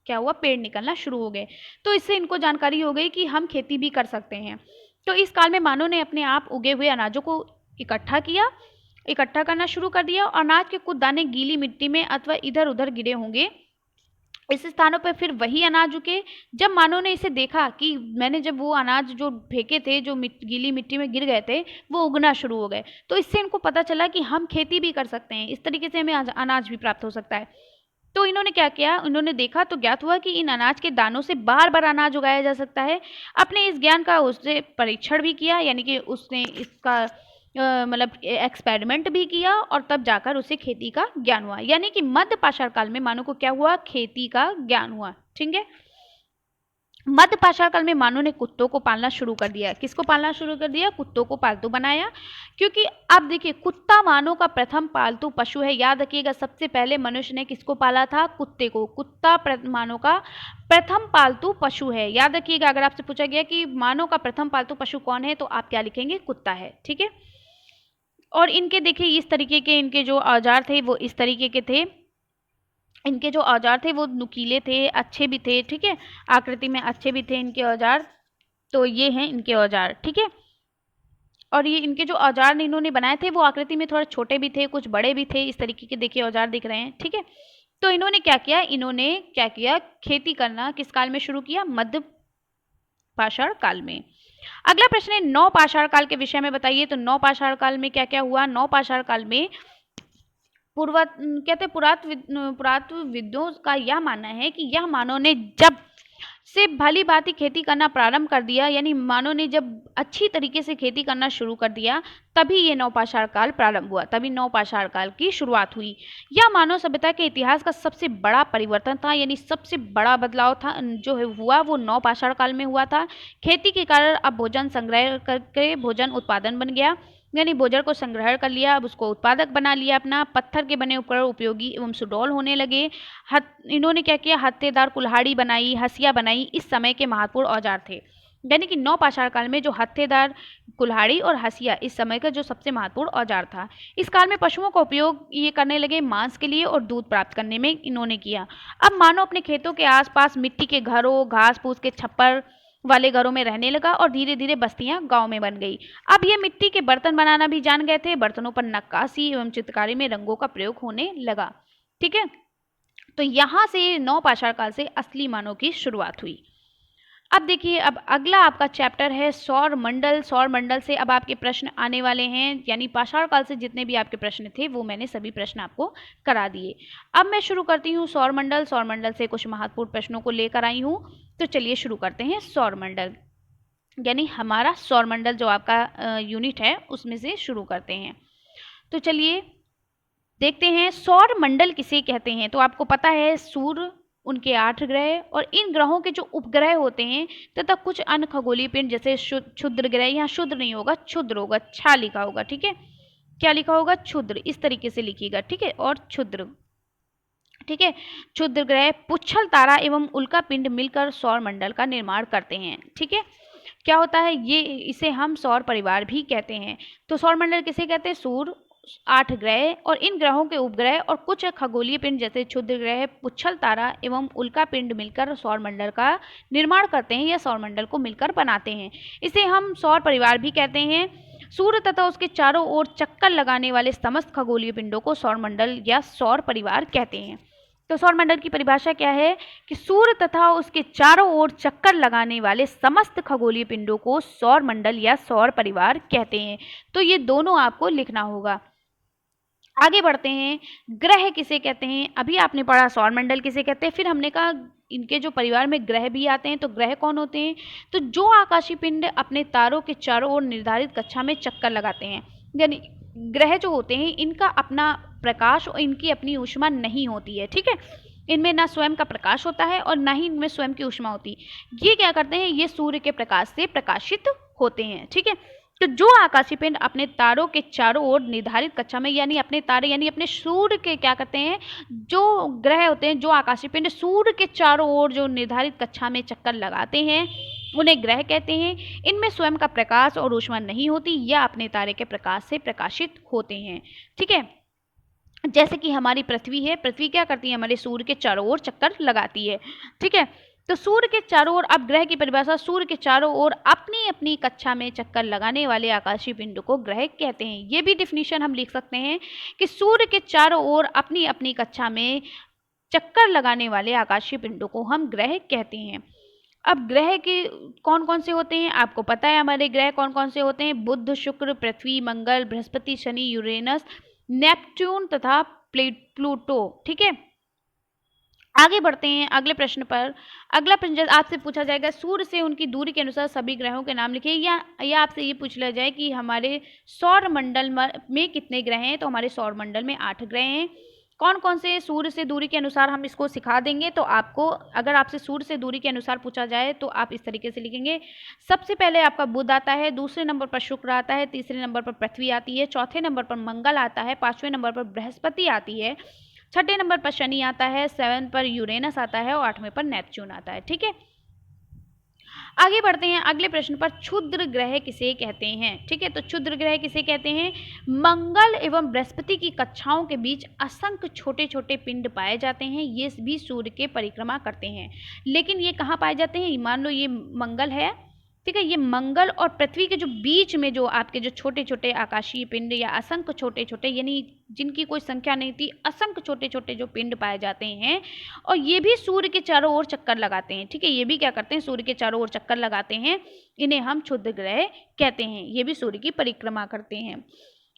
क्या हुआ, पेड़ निकलना शुरू हो गए। तो इससे इनको जानकारी हो गई कि हम खेती भी कर सकते हैं। तो इस काल में मानव ने अपने आप उगे हुए अनाजों को इकट्ठा करना शुरू कर दिया। और अनाज के कुछ दाने गीली मिट्टी में अथवा इधर उधर गिरे होंगे, इस स्थानों पर फिर वही अनाज उगे। जब मानव ने इसे देखा कि मैंने जब वो अनाज जो फेंके थे, जो गीली मिट्टी में गिर गए थे, वो उगना शुरू हो गए, तो इससे इनको पता चला कि हम खेती भी कर सकते हैं, इस तरीके से हमें अनाज भी प्राप्त हो सकता है। तो इन्होंने क्या किया, इन्होंने देखा तो ज्ञात हुआ कि इन अनाज के दानों से बार बार अनाज उगाया जा सकता है। अपने इस ज्ञान का उससे परीक्षण भी किया, यानी कि उसने इसका मतलब एक्सपेरिमेंट भी किया और तब जाकर उसे खेती का ज्ञान हुआ। यानी कि मध्य पाषाण काल में मानव को क्या हुआ, खेती का ज्ञान हुआ। ठीक है, मध्य पाषाण काल में मानव ने कुत्तों को पालना शुरू कर दिया। किसको पालना शुरू कर दिया, कुत्तों को पालतू बनाया। क्योंकि अब देखिए, कुत्ता मानव का प्रथम पालतू पशु है। याद रखिएगा, सबसे पहले मनुष्य ने किसको पाला था, कुत्ते को। कुत्ता मानव का प्रथम पालतू पशु है। याद रखिएगा, अगर आपसे पूछा गया कि मानव का प्रथम पालतू पशु कौन है, तो आप क्या लिखेंगे, कुत्ता है। ठीक है, और इनके देखिए इस तरीके के इनके जो औजार थे वो इस तरीके के थे। इनके जो औजार थे वो नुकीले थे, अच्छे भी थे। ठीक है, आकृति में अच्छे भी थे इनके औजार। तो ये हैं इनके औजार। ठीक है, और ये इनके जो औजार इन्होंने बनाए थे वो आकृति में थोड़ा छोटे भी थे, कुछ बड़े भी थे। इस तरीके के देखिए औजार दिख रहे हैं। ठीक है, तो इन्होंने क्या किया, खेती करना किस काल में शुरू किया, मध्य पाषाण काल में। अगला प्रश्न है नव पाषाण काल के विषय में बताइए। तो नव पाषाण काल में क्या क्या हुआ, नव पाषाण काल में पुरातत्वविदों का यह मानना है कि यह मानव ने जब से भली भांति खेती करना प्रारंभ कर दिया, यानी मानव ने जब अच्छी तरीके से खेती करना शुरू कर दिया, तभी ये नवपाषाण काल प्रारंभ हुआ, तभी नवपाषाण काल की शुरुआत हुई। यह मानव सभ्यता के इतिहास का सबसे बड़ा परिवर्तन था, यानी सबसे बड़ा बदलाव था जो हुआ वो नवपाषाण काल में हुआ था। खेती के कारण अब भोजन संग्रह करके भोजन उत्पादन बन गया, यानी भोजन को संग्रह कर लिया, अब उसको उत्पादक बना लिया अपना। पत्थर के बने उपकरण उपयोगी एवं सुडौल होने लगे। इन्होंने क्या किया, हत्थेदार कुल्हाड़ी बनाई, हसिया बनाई, इस समय के महत्वपूर्ण औजार थे। यानी कि नवपाषाण काल में जो हत्थेदार, कुल्हाड़ी और हसिया इस समय का जो सबसे महत्वपूर्ण औजार था। इस काल में पशुओं का उपयोग ये करने लगे मांस के लिए और दूध प्राप्त करने में इन्होंने किया। अब मानव अपने खेतों के आसपास मिट्टी के घरों, घास फूस के छप्पर वाले घरों में रहने लगा और धीरे धीरे बस्तियां गांव में बन गई। अब ये मिट्टी के बर्तन बनाना भी जान गए थे। बर्तनों पर नक्काशी एवं चित्रकारी में रंगों का प्रयोग होने लगा। ठीक है, तो यहाँ से नवपाषाण काल से असली मानव की शुरुआत हुई। अब देखिए, अब अगला आपका चैप्टर है सौर मंडल। सौर मंडल से अब आपके प्रश्न आने वाले हैं, यानी पाषाण काल से जितने भी आपके प्रश्न थे वो मैंने सभी प्रश्न आपको करा दिए। अब मैं शुरू करती हूँ सौर मंडल। सौर मंडल से कुछ महत्वपूर्ण प्रश्नों को लेकर आई हूँ। तो चलिए शुरू करते हैं सौर मंडल, यानी हमारा सौर मंडल जो आपका यूनिट है उसमें से शुरू करते हैं। तो चलिए देखते हैं सौर मंडल किसे कहते हैं। तो आपको पता है सूर्य, उनके 8 ग्रह और इन ग्रहों के जो उपग्रह होते हैं तथा कुछ अन्य खगोलीय पिंड जैसे क्षुद्र ग्रह, यहाँ शुद्र नहीं होगा, क्षुद्र होगा, छा लिखा होगा, ठीक है। क्या लिखा होगा? क्षुद्र, इस तरीके से लिखिएगा, ठीक है, और क्षुद्र, ठीक है। क्षुद्र ग्रह, पुच्छल तारा एवं उल्का पिंड मिलकर सौर मंडल का निर्माण करते हैं, ठीक है। क्या होता है ये, इसे हम सौर परिवार भी कहते हैं। तो सौर मंडल किसे कहते हैं? सूर्य, 8 ग्रह और इन ग्रहों के उपग्रह और कुछ खगोलीय पिंड जैसे क्षुद्र ग्रह, पुच्छल तारा एवं उल्का पिंड मिलकर सौर मंडल का निर्माण करते हैं या सौर मंडल को मिलकर बनाते हैं। इसे हम सौर परिवार भी कहते हैं। सूर्य तथा उसके चारों ओर चक्कर लगाने वाले समस्त खगोलीय पिंडों को सौर मंडल या सौर परिवार कहते हैं। तो सौर मंडल की परिभाषा क्या है कि सूर्य तथा उसके चारों ओर चक्कर लगाने वाले समस्त खगोलीय पिंडों को सौर मंडल या सौर परिवार कहते हैं। तो ये दोनों आपको लिखना होगा। आगे बढ़ते हैं, ग्रह किसे कहते हैं? अभी आपने पढ़ा सौर मंडल किसे कहते हैं, फिर हमने कहा इनके जो परिवार में ग्रह भी आते हैं। तो ग्रह कौन होते हैं? तो जो आकाशीय पिंड अपने तारों के चारों ओर निर्धारित कक्षा में चक्कर लगाते हैं, यानी ग्रह जो होते हैं इनका अपना प्रकाश और इनकी अपनी ऊष्मा नहीं होती है, ठीक है। इनमें ना स्वयं का प्रकाश होता है और ना ही इनमें स्वयं की ऊष्मा होती। ये क्या करते हैं? ये सूर्य के प्रकाश से प्रकाशित होते हैं, ठीक है। तो जो आकाशीय पिंड अपने तारों के चारों ओर निर्धारित कक्षा में, यानी अपने तारे यानी अपने सूर्य के क्या करते हैं, जो ग्रह होते हैं, जो आकाशीय पिंड सूर्य के चारों ओर जो निर्धारित कक्षा में चक्कर लगाते हैं उन्हें ग्रह कहते हैं। इनमें स्वयं का प्रकाश और ऊष्मा नहीं होती या अपने तारे के प्रकाश से प्रकाशित होते हैं, ठीक है। जैसे कि हमारी पृथ्वी है, पृथ्वी क्या करती है? हमारे सूर्य के चारों ओर चक्कर लगाती है, ठीक है। तो सूर्य के चारों ओर, अब ग्रह की परिभाषा, सूर्य के चारों ओर अपनी अपनी कक्षा में चक्कर लगाने वाले आकाशीय पिंड को ग्रह कहते हैं। ये भी डिफिनीशन हम लिख सकते हैं कि सूर्य के चारों ओर अपनी अपनी कक्षा में चक्कर लगाने वाले आकाशीय पिंडों को हम ग्रह कहते हैं। अब ग्रह के कौन कौन से होते हैं आपको पता है। हमारे ग्रह कौन कौन से होते हैं? बुध, शुक्र, पृथ्वी, मंगल, बृहस्पति, शनि, यूरेनस, नेपच्यून तथा प्लूटो, ठीक है। आगे बढ़ते हैं अगले प्रश्न पर। अगला प्रश्न आपसे पूछा जाएगा सूर्य से उनकी दूरी के अनुसार सभी ग्रहों के नाम लिखिए, या आपसे ये पूछ लिया जाए कि हमारे सौर मंडल में कितने ग्रह हैं। तो हमारे सौर मंडल में 8 ग्रह हैं। कौन कौन से सूर्य से दूरी के अनुसार, हम इसको सिखा देंगे। तो आपको अगर आपसे सूर्य से दूरी के अनुसार पूछा जाए तो आप इस तरीके से लिखेंगे। सबसे पहले आपका बुध आता है, दूसरे नंबर पर शुक्र आता है, तीसरे नंबर पर पृथ्वी आती है, चौथे नंबर पर मंगल आता है, पांचवें नंबर पर बृहस्पति आती है, छठे नंबर पर शनि आता है, 7 पर यूरेनस आता है और 8वें पर नेपच्यून आता है, ठीक है। आगे बढ़ते हैं अगले प्रश्न पर। क्षुद्र ग्रह किसे कहते हैं? ठीक है, तो क्षुद्र ग्रह किसे कहते हैं? मंगल एवं बृहस्पति की कक्षाओं के बीच असंख्य छोटे छोटे पिंड पाए जाते हैं। ये भी सूर्य के परिक्रमा करते हैं, लेकिन ये कहाँ पाए जाते हैं? मान लो ये मंगल है, ठीक है। ये मंगल और पृथ्वी के जो बीच में जो आपके जो छोटे छोटे आकाशीय पिंड या असंख्य छोटे छोटे, यानी जिनकी कोई संख्या नहीं थी, असंख्य छोटे छोटे जो पिंड पाए जाते हैं, और ये भी सूर्य के चारों ओर चक्कर लगाते हैं, ठीक है। ये भी क्या करते हैं? सूर्य के चारों ओर चक्कर लगाते हैं। इन्हें हम क्षुद्र ग्रह कहते हैं। ये भी सूर्य की परिक्रमा करते हैं।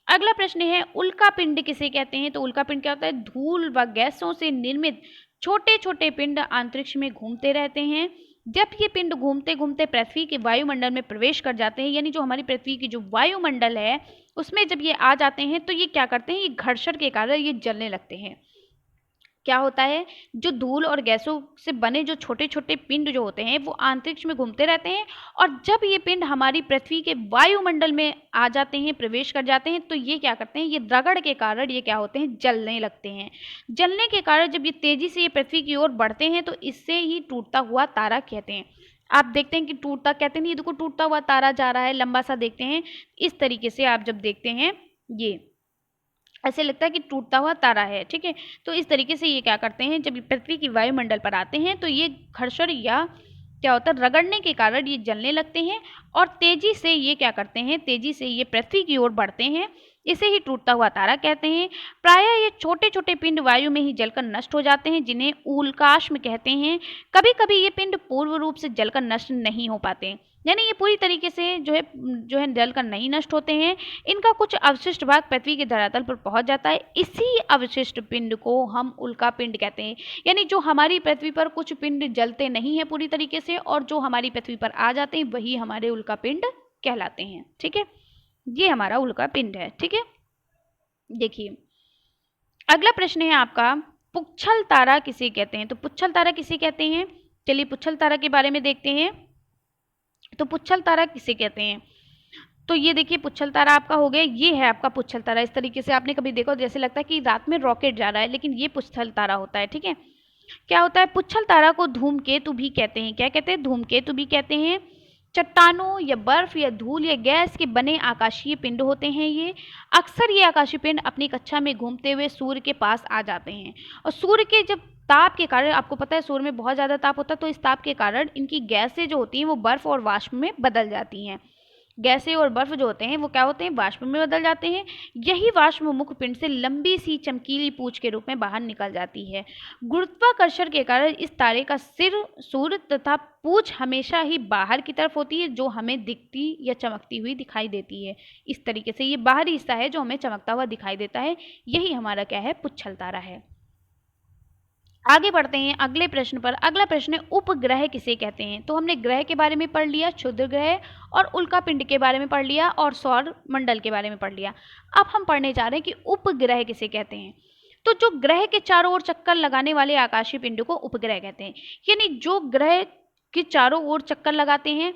अगला प्रश्न है उल्का पिंड किसे कहते हैं? तो उल्का पिंड क्या होता है? धूल व गैसों से निर्मित छोटे छोटे पिंड अंतरिक्ष में घूमते रहते हैं। जब ये पिंड घूमते घूमते पृथ्वी के वायुमंडल में प्रवेश कर जाते हैं, यानी जो हमारी पृथ्वी की जो वायुमंडल है उसमें जब ये आ जाते हैं, तो ये क्या करते हैं? ये घर्षण के कारण ये जलने लगते हैं। क्या होता है? जो धूल और गैसों से बने जो छोटे छोटे पिंड जो होते हैं वो अंतरिक्ष में घूमते रहते हैं, और जब ये पिंड हमारी पृथ्वी के वायुमंडल में आ जाते हैं, प्रवेश कर जाते हैं, तो ये क्या करते हैं? ये रगड़ के कारण ये क्या होते हैं? जलने लगते हैं। जलने के कारण जब ये तेजी से ये पृथ्वी की ओर बढ़ते हैं, तो इससे ही टूटता हुआ तारा कहते हैं। आप देखते हैं कि टूटता, कहते नहीं, देखो टूटता हुआ तारा जा रहा है, लंबा सा देखते हैं। इस तरीके से आप जब देखते हैं, ये ऐसे लगता है कि टूटता हुआ तारा है, ठीक है। तो इस तरीके से ये क्या करते हैं? जब पृथ्वी की वायुमंडल पर आते हैं तो ये घर्षण या क्या होता है, रगड़ने के कारण ये जलने लगते हैं और तेजी से ये क्या करते हैं, तेजी से ये पृथ्वी की ओर बढ़ते हैं। इसे ही टूटता हुआ तारा कहते हैं। प्रायः ये छोटे छोटे पिंड वायु में ही जलकर नष्ट हो जाते हैं, जिन्हें उल्काश्म कहते हैं। कभी कभी ये पिंड पूर्ण रूप से जलकर नष्ट नहीं हो पाते, यानी ये पूरी तरीके से जो है जलकर नहीं नष्ट होते हैं। इनका कुछ अवशिष्ट भाग पृथ्वी के धरातल पर पहुंच जाता है। इसी अवशिष्ट पिंड को हम उल्का पिंड कहते हैं। यानी जो हमारी पृथ्वी पर कुछ पिंड जलते नहीं है पूरी तरीके से और जो हमारी पृथ्वी पर आ जाते हैं वही हमारे उल्का पिंड कहलाते हैं। ठीक है, ये हमारा उल्का पिंड है। ठीक है, देखिए अगला प्रश्न है आपका, पुच्छल तारा किसे कहते हैं। तो पुच्छल तारा किसे कहते हैं, चलिए पुच्छल तारा के बारे में देखते हैं। तो पुच्छल तारा किसे कहते हैं, तो ये देखिए पुच्छल तारा आपका हो गया, ये है आपका पुच्छल तारा। इस तरीके से आपने कभी देखा जैसे लगता है कि रात में रॉकेट जा रहा है, लेकिन ये पुच्छल तारा होता है। ठीक है, क्या होता है, पुच्छल तारा को धूमकेतु भी कहते हैं। क्या कहते हैं, धूमकेतु भी कहते हैं। चट्टानों या बर्फ या धूल या गैस के बने आकाशीय पिंड होते हैं ये। अक्सर ये आकाशीय पिंड अपनी कक्षा में घूमते हुए सूर्य के पास आ जाते हैं और सूर्य के जब ताप के कारण, आपको पता है सूर्य में बहुत ज़्यादा ताप होता है, तो इस ताप के कारण इनकी गैसें जो होती हैं वो बर्फ और वाष्प में बदल जाती हैं। गैसें और बर्फ जो होते हैं वो क्या होते हैं, वाष्प में बदल जाते हैं। यही वाष्प मुख्य पिंड से लंबी सी चमकीली पूंछ के रूप में बाहर निकल जाती है। गुरुत्वाकर्षण के कारण इस तारे का सिर, सूर्य तथा पूंछ हमेशा ही बाहर की तरफ होती है, जो हमें दिखती या चमकती हुई दिखाई देती है। इस तरीके से ये बाहरी हिस्सा है जो हमें चमकता हुआ दिखाई देता है, यही हमारा क्या है, पुच्छल तारा है। आगे बढ़ते हैं अगले प्रश्न पर। अगला प्रश्न है, उपग्रह किसे कहते हैं। तो हमने ग्रह के बारे में पढ़ लिया, क्षुद्र ग्रह और उल्का पिंड के बारे में पढ़ लिया और सौर मंडल के बारे में पढ़ लिया। अब हम पढ़ने जा रहे हैं कि उपग्रह किसे कहते हैं। तो जो ग्रह के चारों ओर चक्कर लगाने वाले आकाशीय पिंड को उपग्रह कहते हैं। यानी जो ग्रह के चारों ओर चक्कर लगाते हैं,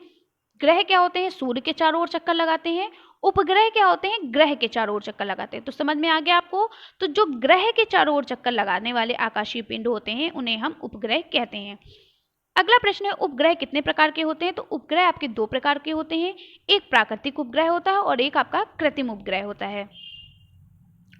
ग्रह क्या होते हैं, सूर्य के चारों ओर चक्कर लगाते हैं। उपग्रह क्या होते हैं, ग्रह के चारों ओर चक्कर लगाते हैं। तो समझ में आ गया आपको। तो जो ग्रह के चारों ओर चक्कर लगाने वाले आकाशीय पिंड होते हैं उन्हें हम उपग्रह कहते हैं। अगला प्रश्न है, उपग्रह कितने प्रकार के होते हैं। तो उपग्रह आपके दो प्रकार के होते हैं, एक प्राकृतिक उपग्रह होता है और एक आपका कृत्रिम उपग्रह होता है।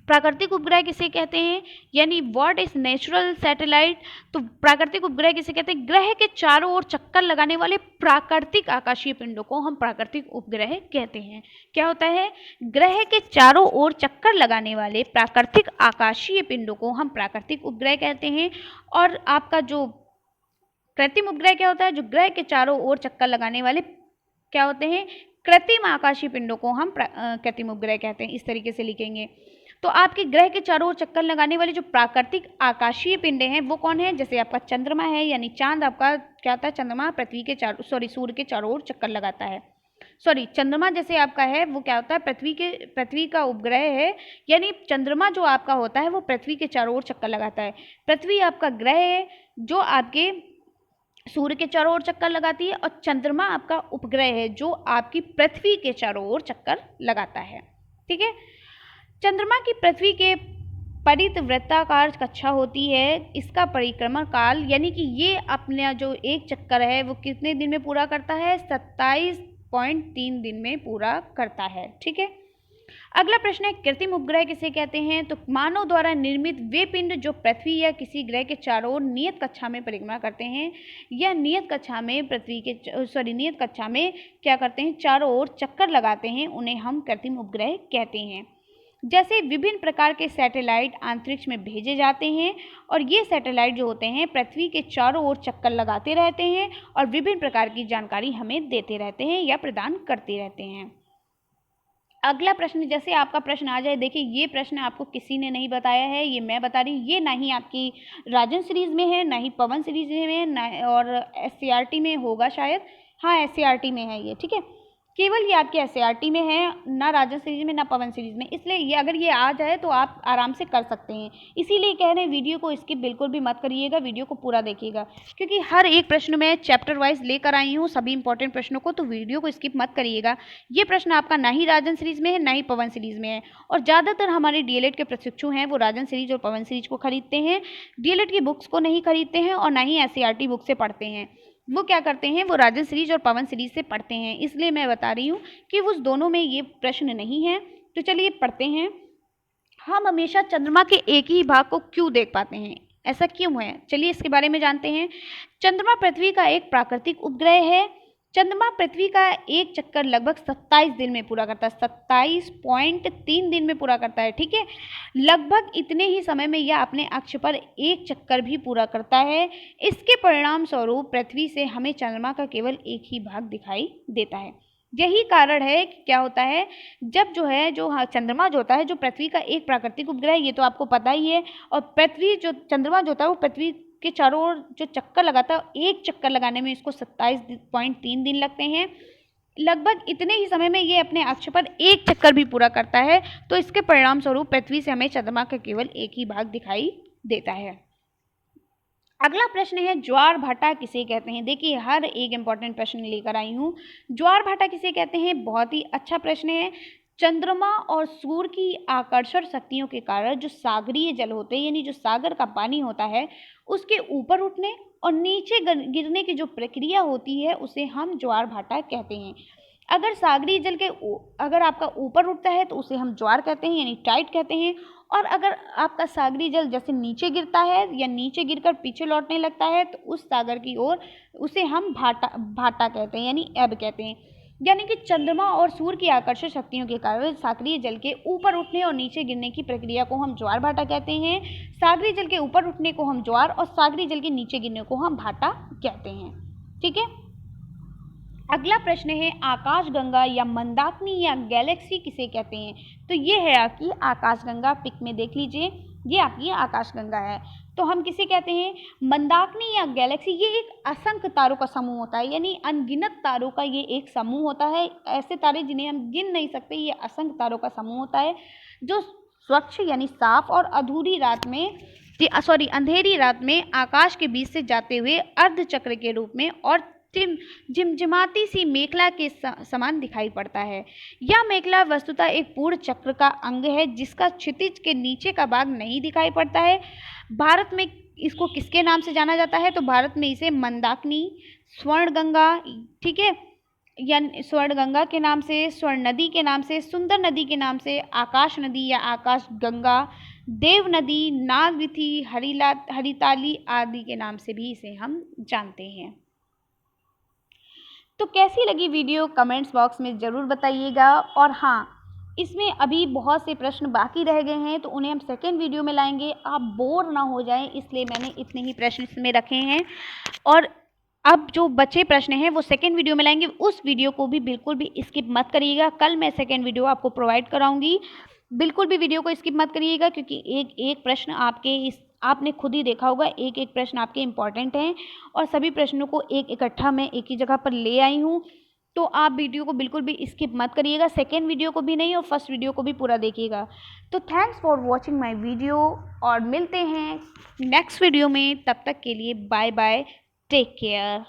प्राकृतिक उपग्रह किसे कहते हैं, यानी व्हाट इज नेचुरल सैटेलाइट। तो प्राकृतिक उपग्रह किसे कहते हैं, ग्रह के चारों ओर चक्कर लगाने वाले प्राकृतिक आकाशीय पिंडों को हम प्राकृतिक उपग्रह कहते हैं। क्या होता है, ग्रह के चारों ओर चक्कर लगाने वाले प्राकृतिक आकाशीय पिंडों को हम प्राकृतिक उपग्रह कहते हैं। और आपका जो कृत्रिम उपग्रह क्या होता है, जो ग्रह के चारों ओर चक्कर लगाने वाले क्या होते हैं, कृत्रिम आकाशीय पिंडों को हम कृत्रिम उपग्रह कहते हैं। इस तरीके से लिखेंगे। तो आपके ग्रह के चारों ओर चक्कर लगाने वाले जो प्राकृतिक आकाशीय पिंड हैं वो कौन है, जैसे आपका चंद्रमा है, यानी चांद आपका क्या होता है, चंद्रमा पृथ्वी के सूर्य के चारों ओर चक्कर लगाता है। चंद्रमा जैसे आपका है वो क्या होता है, पृथ्वी का उपग्रह है, यानी चंद्रमा जो आपका होता है वो पृथ्वी के चारों ओर चक्कर लगाता है। पृथ्वी आपका ग्रह है जो आपके सूर्य के चारों ओर चक्कर लगाती है और चंद्रमा आपका उपग्रह है जो आपकी पृथ्वी के चारों ओर चक्कर लगाता है। ठीक है, चंद्रमा की पृथ्वी के परिवृत्ताकार कक्षा होती है। इसका परिक्रमण काल, यानी कि ये अपना जो एक चक्कर है वो कितने दिन में पूरा करता है, 27.3 दिन में पूरा करता है। ठीक है, अगला प्रश्न है, कृत्रिम उपग्रह किसे कहते हैं। तो मानव द्वारा निर्मित वे पिंड जो पृथ्वी या किसी ग्रह के चारों ओर नियत कक्षा में परिक्रमा करते हैं या नियत कक्षा में क्या करते हैं, चारों ओर चक्कर लगाते हैं, उन्हें हम कृत्रिम उपग्रह कहते हैं। जैसे विभिन्न प्रकार के सैटेलाइट अंतरिक्ष में भेजे जाते हैं और ये सैटेलाइट जो होते हैं पृथ्वी के चारों ओर चक्कर लगाते रहते हैं और विभिन्न प्रकार की जानकारी हमें देते रहते हैं या प्रदान करते रहते हैं। अगला प्रश्न, जैसे आपका प्रश्न आ जाए, देखिए ये प्रश्न आपको किसी ने नहीं बताया है, ये मैं बता रही हूँ। ये ना ही आपकी राजन सीरीज में है, ना ही पवन सीरीज में है, ना और SCRT में होगा शायद। हाँ, SCRT में है ये। ठीक है, केवल ये आपके SCRT में है, ना राजन सीरीज में ना पवन सीरीज में। इसलिए ये अगर ये आ जाए तो आप आराम से कर सकते हैं। इसीलिए कह रहे हैं वीडियो को स्किप बिल्कुल भी मत करिएगा, वीडियो को पूरा देखिएगा, क्योंकि हर एक प्रश्न में चैप्टर वाइज लेकर आई हूँ सभी इंपॉर्टेंट प्रश्नों को, तो वीडियो को स्किप मत करिएगा। ये प्रश्न आपका ना ही राजन सीरीज में है ना ही पवन सीरीज में है। और ज़्यादातर हमारे DLED के प्रशिक्षु हैं वो राजन सीरीज और पवन सीरीज को खरीदते हैं, DLED की बुक्स को नहीं खरीदते हैं और ना ही SCRT बुक से पढ़ते हैं। वो क्या करते हैं, वो राजन सीरीज और पवन सीरीज से पढ़ते हैं। इसलिए मैं बता रही हूँ कि उस दोनों में ये प्रश्न नहीं है। तो चलिए पढ़ते हैं। हम हमेशा चंद्रमा के एक ही भाग को क्यों देख पाते हैं। ऐसा क्यों है, चलिए इसके बारे में जानते हैं। चंद्रमा पृथ्वी का एक प्राकृतिक उपग्रह है। चंद्रमा पृथ्वी का एक चक्कर लगभग 27 दिन में पूरा करता है, 27.3 दिन में पूरा करता है, ठीक है। लगभग इतने ही समय में यह अपने अक्ष पर एक चक्कर भी पूरा करता है। इसके परिणाम स्वरूप पृथ्वी से हमें चंद्रमा का केवल एक ही भाग दिखाई देता है। यही कारण है कि क्या होता है, जब जो है चंद्रमा जो होता है, जो पृथ्वी का एक प्राकृतिक उपग्रह है, ये तो आपको पता ही है। और पृथ्वी जो चंद्रमा जो होता है वो पृथ्वी के चारों ओर जो चक्कर लगाता है, एक चक्कर लगाने में इसको 27.3 दिन लगते हैं। लगभग इतने ही समय में ये अपने अक्ष पर एक चक्कर भी पूरा करता है। तो इसके परिणाम स्वरूप पृथ्वी से हमें चंद्रमा का केवल एक ही भाग दिखाई देता है। अगला प्रश्न है, ज्वार भाटा किसे कहते हैं। देखिए हर एक इंपॉर्टेंट प्रश्न लेकर आई हूँ। ज्वार भाटा किसे कहते हैं, बहुत ही अच्छा प्रश्न है। चंद्रमा और सूर्य की आकर्षण शक्तियों के कारण जो सागरीय जल होते हैं, यानी जो सागर का पानी होता है, उसके ऊपर उठने और नीचे गिरने की जो प्रक्रिया होती है उसे हम ज्वार भाटा कहते हैं। अगर सागरीय जल के अगर आपका ऊपर उठता है तो उसे हम ज्वार कहते हैं, यानी टाइड कहते हैं। और अगर आपका सागरीय जल जैसे नीचे गिरता है या नीचे गिरकर पीछे लौटने लगता है तो उस सागर की ओर उसे हम भाटा कहते हैं, यानी एब कहते हैं। यानी कि चंद्रमा और सूर्य की आकर्षण शक्तियों के कारण सागरीय जल के ऊपर उठने और नीचे गिरने की प्रक्रिया को हम ज्वार भाटा कहते हैं। सागरीय जल के ऊपर उठने को हम ज्वार और सागरीय जल के नीचे गिरने को हम भाटा कहते हैं, ठीक है। अगला प्रश्न है, आकाशगंगा या मंदाकिनी या गैलेक्सी किसे कहते हैं। तो ये है आपकी आकाशगंगा, पिक में देख लीजिए, ये आपकी आकाशगंगा है। तो हम किसे कहते हैं, मंदाकिनी या गैलेक्सी। ये एक असंख्य तारों का समूह होता है, यानी अनगिनत तारों का ये एक समूह होता है। ऐसे तारे जिन्हें हम गिन नहीं सकते, ये असंख्य तारों का समूह होता है जो स्वच्छ यानी साफ और अंधेरी रात में आकाश के बीच से जाते हुए अर्धचक्र के रूप में और झिमझिमाती सी मेखला के समान दिखाई पड़ता है। यह मेखला वस्तुतः एक पूर्ण चक्र का अंग है जिसका क्षितिज के नीचे का भाग नहीं दिखाई पड़ता है। भारत में इसको किसके नाम से जाना जाता है, तो भारत में इसे मंदाकिनी, स्वर्णगंगा, ठीक है, या स्वर्णगंगा के नाम से, स्वर्ण नदी के नाम से, सुंदर नदी के नाम से, आकाश नदी या आकाश गंगा, देव नदी, नागविथी, हरिताली आदि के नाम से भी इसे हम जानते हैं। तो कैसी लगी वीडियो कमेंट्स बॉक्स में ज़रूर बताइएगा। और हाँ, इसमें अभी बहुत से प्रश्न बाकी रह गए हैं तो उन्हें हम सेकेंड वीडियो में लाएंगे। आप बोर ना हो जाएं इसलिए मैंने इतने ही प्रश्न इसमें रखे हैं। और अब जो बचे प्रश्न हैं वो सेकेंड वीडियो में लाएंगे। उस वीडियो को भी बिल्कुल भी स्किप मत करिएगा। कल मैं सेकेंड वीडियो आपको प्रोवाइड कराऊंगी। बिल्कुल भी वीडियो को स्किप मत करिएगा क्योंकि एक एक प्रश्न आपने खुद ही देखा होगा, एक एक प्रश्न आपके इम्पॉर्टेंट हैं और सभी प्रश्नों को इकट्ठा मैं एक ही जगह पर ले आई हूँ। तो आप वीडियो को बिल्कुल भी स्किप मत करिएगा, सेकेंड वीडियो को भी नहीं और फर्स्ट वीडियो को भी पूरा देखिएगा। तो thanks for watching my video और मिलते हैं नेक्स्ट वीडियो में। तब तक के लिए बाय बाय, टेक केयर।